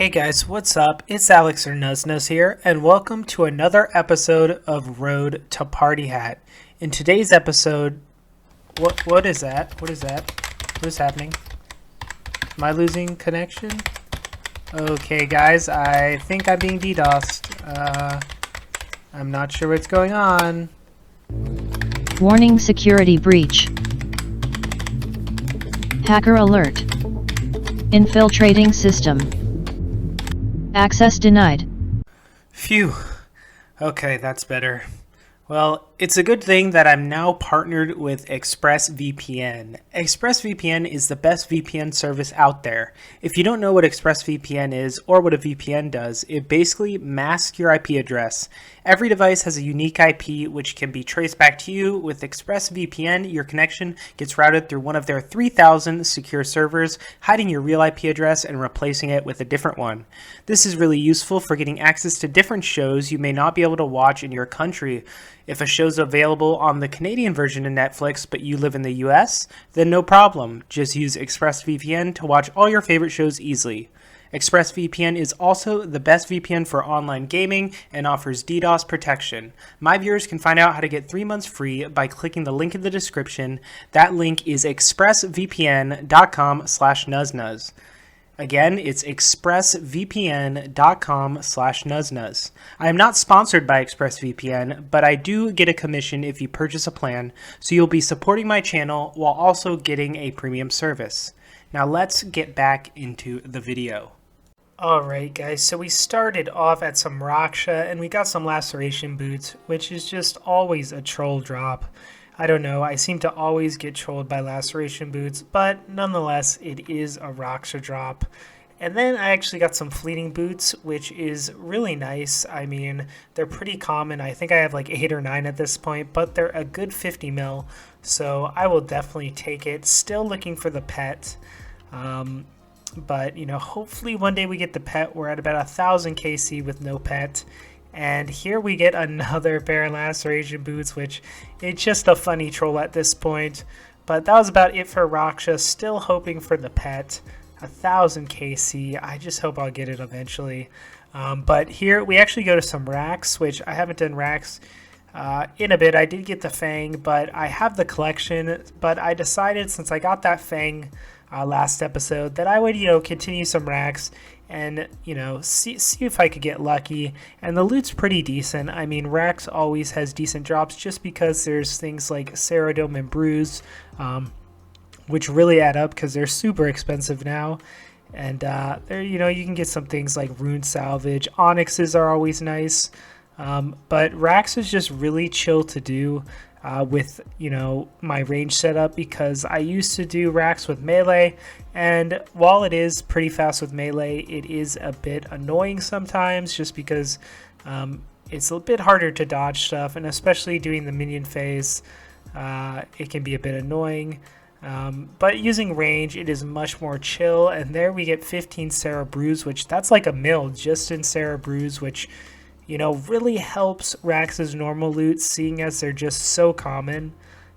Hey guys, what's up? It's Alex or Nuzz here, and welcome to another episode of Road to Partyhat. In today's episode, what is that? What is that? What is happening? Am I losing connection? Okay, guys, I think I'm being DDoSed. I'm not sure what's going on. Warning: security breach. Hacker alert. Infiltrating system. Access denied. Phew. Okay, that's better. Well, it's a good thing that I'm now partnered with ExpressVPN. ExpressVPN is the best VPN service out there. If you don't know what ExpressVPN is or what a VPN does, it basically masks your IP address. Every device has a unique IP which can be traced back to you. With ExpressVPN, your connection gets routed through one of their 3,000 secure servers, hiding your real IP address and replacing it with a different one. This is really useful for getting access to different shows you may not be able to watch in your country. If a show's available on the Canadian version of Netflix but you live in the US, then no problem. Just use ExpressVPN to watch all your favorite shows easily. ExpressVPN is also the best VPN for online gaming and offers DDoS protection. My viewers can find out how to get 3 months free by clicking the link in the description. That link is expressvpn.com/nuzznuzzz. Again, it's expressvpn.com/nuzznuzzz. I am not sponsored by ExpressVPN, but I do get a commission if you purchase a plan, so you'll be supporting my channel while also getting a premium service. Now let's get back into the video. Alright guys, so we started off at some Raksha and we got some laceration boots, which is just always a troll drop. I don't know, I seem to always get trolled by laceration boots, but nonetheless, it is a Raksha drop. And then I actually got some fleeting boots, which is really nice. I mean, they're pretty common. I think I have like 8 or 9 at this point, but they're a good 50 mil, so I will definitely take it. Still looking for the pet. But, you know, hopefully one day we get the pet. We're at about 1,000 KC with no pet. And here we get another pair of laceration boots, which it's just a funny troll at this point. But that was about it for Raksha. Still hoping for the pet. 1,000 KC. I just hope I'll get it eventually. But here we actually go to some racks, which I haven't done racks in a bit. I did get the Fang, but I have the collection. But I decided, since I got that Fang last episode, that I would, you know, continue some racks and, you know, see if I could get lucky. And the loot's pretty decent. I mean, racks always has decent drops just because there's things like Ceradome and Bruise, which really add up because they're super expensive now. And there, you know, you can get some things like Rune Salvage. Onyxes are always nice. But racks is just really chill to do with, you know, my range setup, because I used to do racks with melee, and while it is pretty fast with melee, it is a bit annoying sometimes just because it's a bit harder to dodge stuff, and especially doing the minion phase, it can be a bit annoying. But using range, it is much more chill. And there we get 15 Sarah Bruise, which that's like a mil just in Sarah Bruise, which, you know, really helps Rax's normal loot, seeing as they're just so common.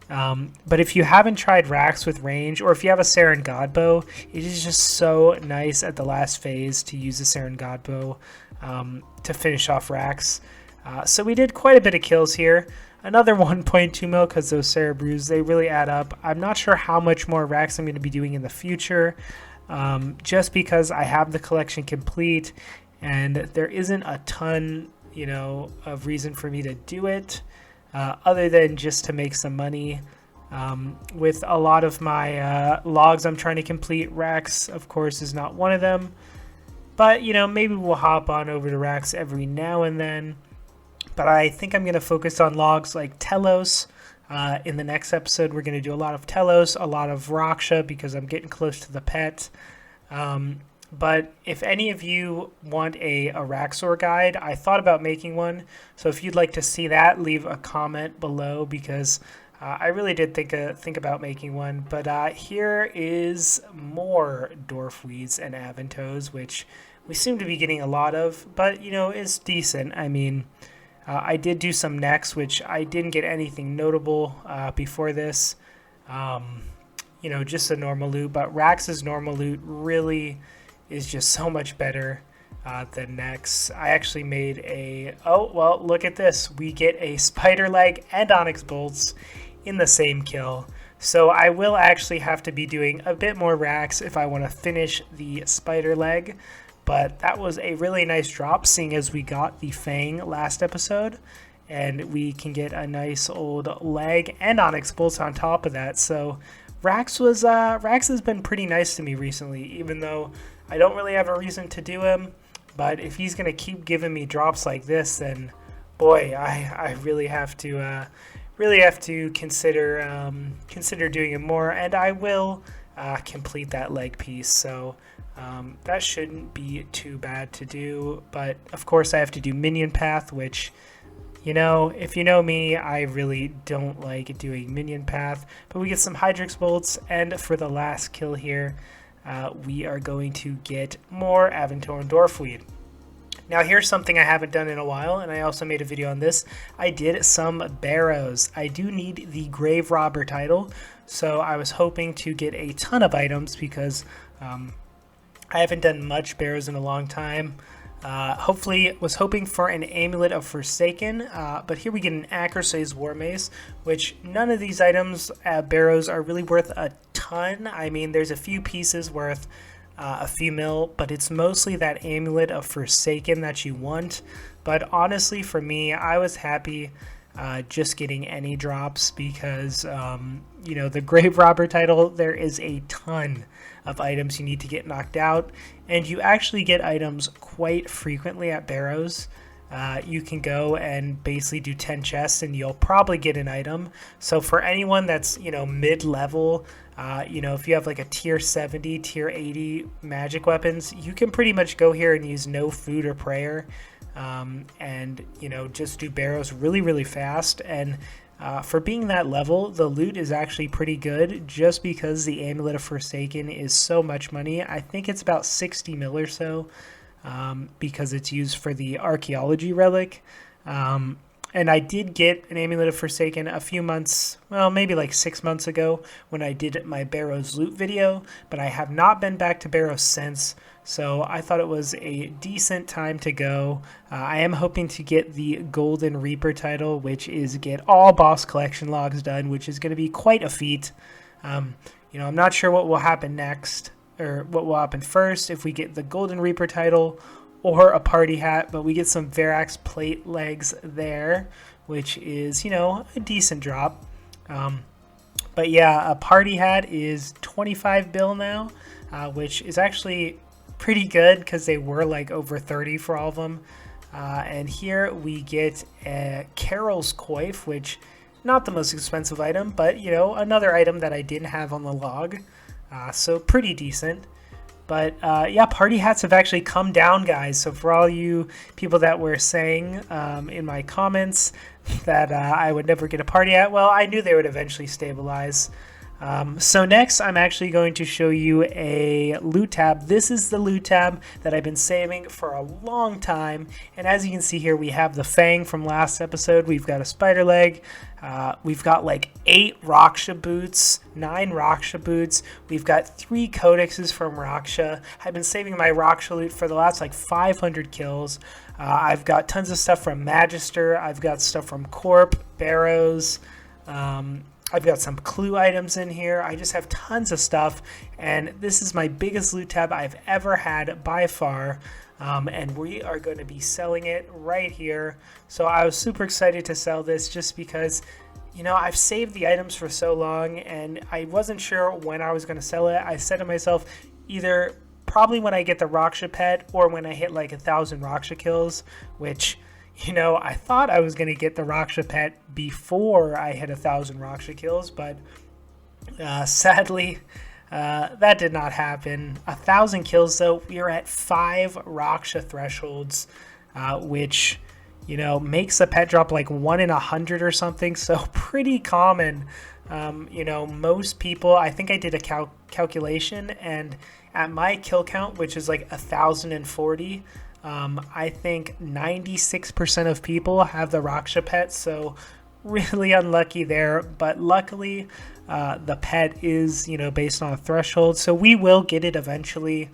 But if you haven't tried racks with range, or if you have a Saren Godbow, it is just so nice at the last phase to use a Saren Godbow to finish off racks. So we did quite a bit of kills here. Another 1.2 mil because those Sarah Brews, they really add up. I'm not sure how much more racks I'm going to be doing in the future, just because I have the collection complete and there isn't a ton, you know, of reason for me to do it, other than just to make some money. With a lot of my logs I'm trying to complete, racks, of course, is not one of them. But, you know, maybe we'll hop on over to racks every now and then. But I think I'm going to focus on logs like Telos. In the next episode, we're going to do a lot of Telos, a lot of Raksha, because I'm getting close to the pet. But if any of you want a Raxor guide, I thought about making one. So if you'd like to see that, leave a comment below, because I really did think about making one. But here is more Dorfweeds and Aventos, which we seem to be getting a lot of. But, you know, it's decent. I mean, I did do some necks, which I didn't get anything notable before this. You know, just a normal loot. But Rax's normal loot really is just so much better. the next. I actually made a, oh, well, look at this. We get a spider leg and onyx bolts in the same kill. So I will actually have to be doing a bit more racks if I want to finish the spider leg. But that was a really nice drop, seeing as we got the fang last episode. And we can get a nice old leg and onyx bolts on top of that. So Rax has been pretty nice to me recently, even though I don't really have a reason to do him. But if he's going to keep giving me drops like this, then boy, I really have to consider doing it more, and I will complete that leg piece. So that shouldn't be too bad to do. But of course, I have to do minion path, which, you know, if you know me, I really don't like doing minion path. But we get some Hydrix bolts, and for the last kill here, we are going to get more Aventoran Dwarfweed. Now here's something I haven't done in a while, and I also made a video on this. I did some Barrows. I do need the Grave Robber title, so I was hoping to get a ton of items because I haven't done much Barrows in a long time. Was hoping for an Amulet of Forsaken, but here we get an Akersay's War Mace, which none of these items at Barrows are really worth a ton. I mean, there's a few pieces worth a few mil, but it's mostly that Amulet of Forsaken that you want. But honestly, for me, I was happy just getting any drops because, you know, the Grave Robber title, there is a ton of items you need to get knocked out, and you actually get items quite frequently at Barrows. You can go and basically do 10 chests and you'll probably get an item. So for anyone that's, you know, mid-level, you know, if you have like a tier 70, tier 80 magic weapons, you can pretty much go here and use no food or prayer, and, you know, just do Barrows really fast. And for being that level, the loot is actually pretty good just because the Amulet of Forsaken is so much money. I think it's about 60 mil or so, because it's used for the archaeology relic. And I did get an Amulet of Forsaken a few months, well, maybe like 6 months ago when I did my Barrows loot video, but I have not been back to Barrows since, so I thought it was a decent time to go. I am hoping to get the Golden Reaper title, which is get all boss collection logs done, which is going to be quite a feat. You know, I'm not sure what will happen next, or what will happen first, if we get the Golden Reaper title or a Partyhat, but we get some Verax plate legs there, which is, you know, a decent drop. But yeah, a Partyhat is 25 bill now, which is actually pretty good because they were like over 30 for all of them. And here we get a Carol's Coif, which not the most expensive item, but, you know, another item that I didn't have on the log. So pretty decent. But yeah, party hats have actually come down, guys. So for all you people that were saying in my comments that I would never get a party hat, well, I knew they would eventually stabilize. So next, I'm actually going to show you a loot tab. This is the loot tab that I've been saving for a long time. And as you can see here, we have the Fang from last episode. We've got a spider leg. We've got like 8 Raksha boots, 9 Raksha boots. We've got 3 codexes from Raksha. I've been saving my Raksha loot for the last like 500 kills. I've got tons of stuff from Magister. I've got stuff from Corp, Barrows. I've got some clue items in here. I just have tons of stuff, and this is my biggest loot tab I've ever had by far, and we are going to be selling it right here. So I was super excited to sell this just because, you know, I've saved the items for so long, and I wasn't sure when I was going to sell it. I said to myself, either probably when I get the Raksha pet or when I hit like 1,000 Raksha kills, which, you know, I thought I was going to get the Raksha pet before I hit 1,000 Raksha kills, but sadly, that did not happen. 1,000 kills, though, we are at 5 Raksha thresholds, which, you know, makes a pet drop like 1 in 100 or something, so pretty common. You know, most people, I think I did a calculation, and at my kill count, which is like 1,040, I think 96% of people have the Raksha pet, so really unlucky there. But luckily, the pet is, you know, based on a threshold, so we will get it eventually.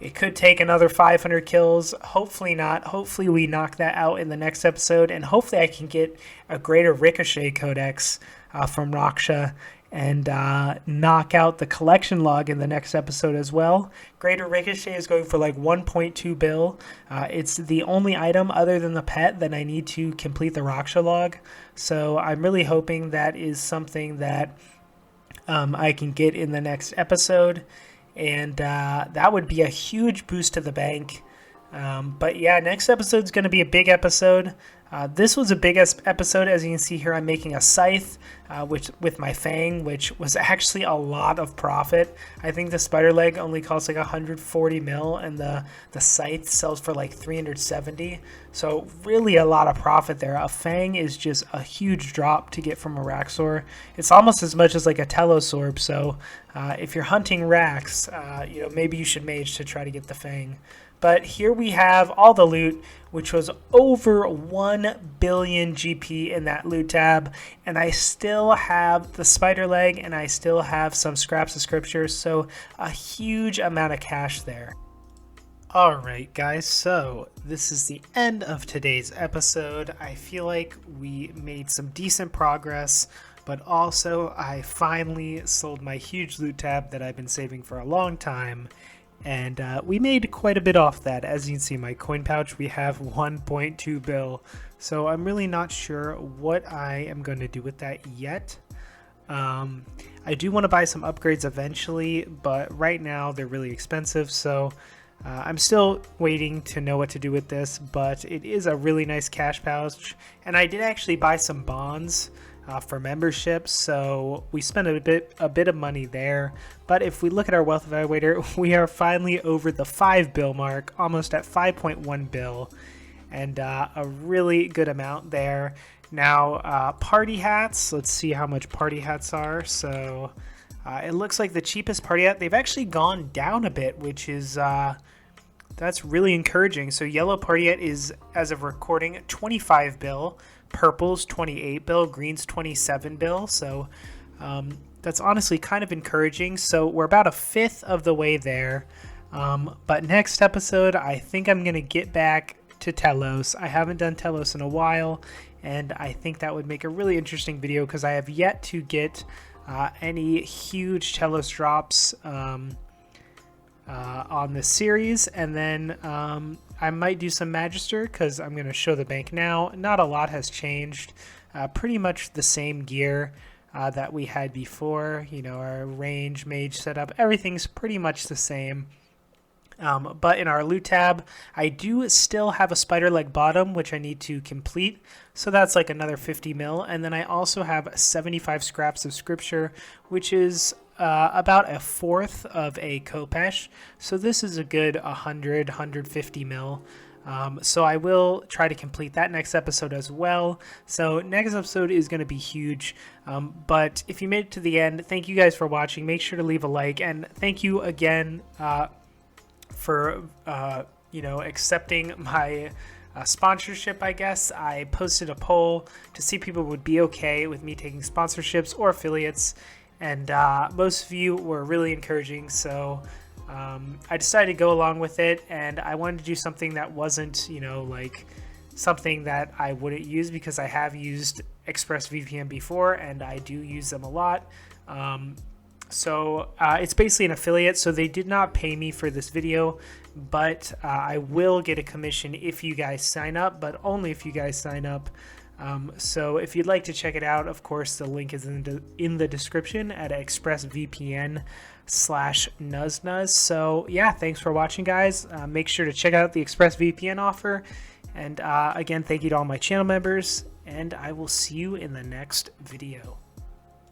It could take another 500 kills. Hopefully not. Hopefully we knock that out in the next episode, and hopefully I can get a greater Ricochet Codex from Raksha and knock out the collection log in the next episode as well. Greater Ricochet is going for like 1.2 bill. It's the only item other than the pet that I need to complete the Raksha log. So I'm really hoping that is something that I can get in the next episode. And that would be a huge boost to the bank. But yeah, next episode is going to be a big episode. This was a big episode. As you can see here, I'm making a scythe with my fang, which was actually a lot of profit. I think the spider leg only costs like 140 mil, and the scythe sells for like 370. So really a lot of profit there. A fang is just a huge drop to get from a Raxor. It's almost as much as like a Telosorb. So if you're hunting Rax, maybe you should mage to try to get the fang. But here we have all the loot, which was over 1 billion GP in that loot tab. And I still have the spider leg, and I still have some scraps of scripture. So a huge amount of cash there. Alright guys, so this is the end of today's episode. I feel like we made some decent progress, but also I finally sold my huge loot tab that I've been saving for a long time. And we made quite a bit off that. As you can see, my coin pouch, we have 1.2 bill. So I'm really not sure what I am going to do with that yet. I do want to buy some upgrades eventually, but right now they're really expensive. So I'm still waiting to know what to do with this, but it is a really nice cash pouch. And I did actually buy some bonds for memberships, so we spent a bit of money there. But if we look at our wealth evaluator, we are finally over the 5 bill mark, almost at 5.1 bill, and a really good amount there. Now party hats, let's see how much party hats are. So it looks like the cheapest party hat, they've actually gone down a bit, which is that's really encouraging. So yellow party hat is, as of recording, 25 bill. Purple's 28 bill, green's 27 bill, so that's honestly kind of encouraging. So we're about a fifth of the way there, but next episode I think I'm gonna get back to Telos. I haven't done Telos in a while, and I think that would make a really interesting video because I have yet to get any huge Telos drops on this series. And then I might do some Magister because I'm going to show the bank now. Not a lot has changed. Pretty much the same gear that we had before. You know, our range, mage setup, everything's pretty much the same. But in our loot tab, I do still have a spider leg bottom, which I need to complete. So that's like another 50 mil. And then I also have 75 scraps of scripture, which is about a fourth of a Kopesh. So this is a good 150 mil. So I will try to complete that next episode as well. So next episode is going to be huge. But if you made it to the end, thank you guys for watching. Make sure to leave a like, and thank you again for accepting my sponsorship. I guess I posted a poll to see if people would be okay with me taking sponsorships or affiliates, and most of you were really encouraging. So I decided to go along with it, and I wanted to do something that wasn't, like something that I wouldn't use, because I have used ExpressVPN before and I do use them a lot. So it's basically an affiliate, so they did not pay me for this video, but I will get a commission if you guys sign up, but only if you guys sign up. So if you'd like to check it out, of course, the link is in the description at expressvpn/Nuzz. So yeah, thanks for watching, guys. Make sure to check out the ExpressVPN offer. And again, thank you to all my channel members, and I will see you in the next video.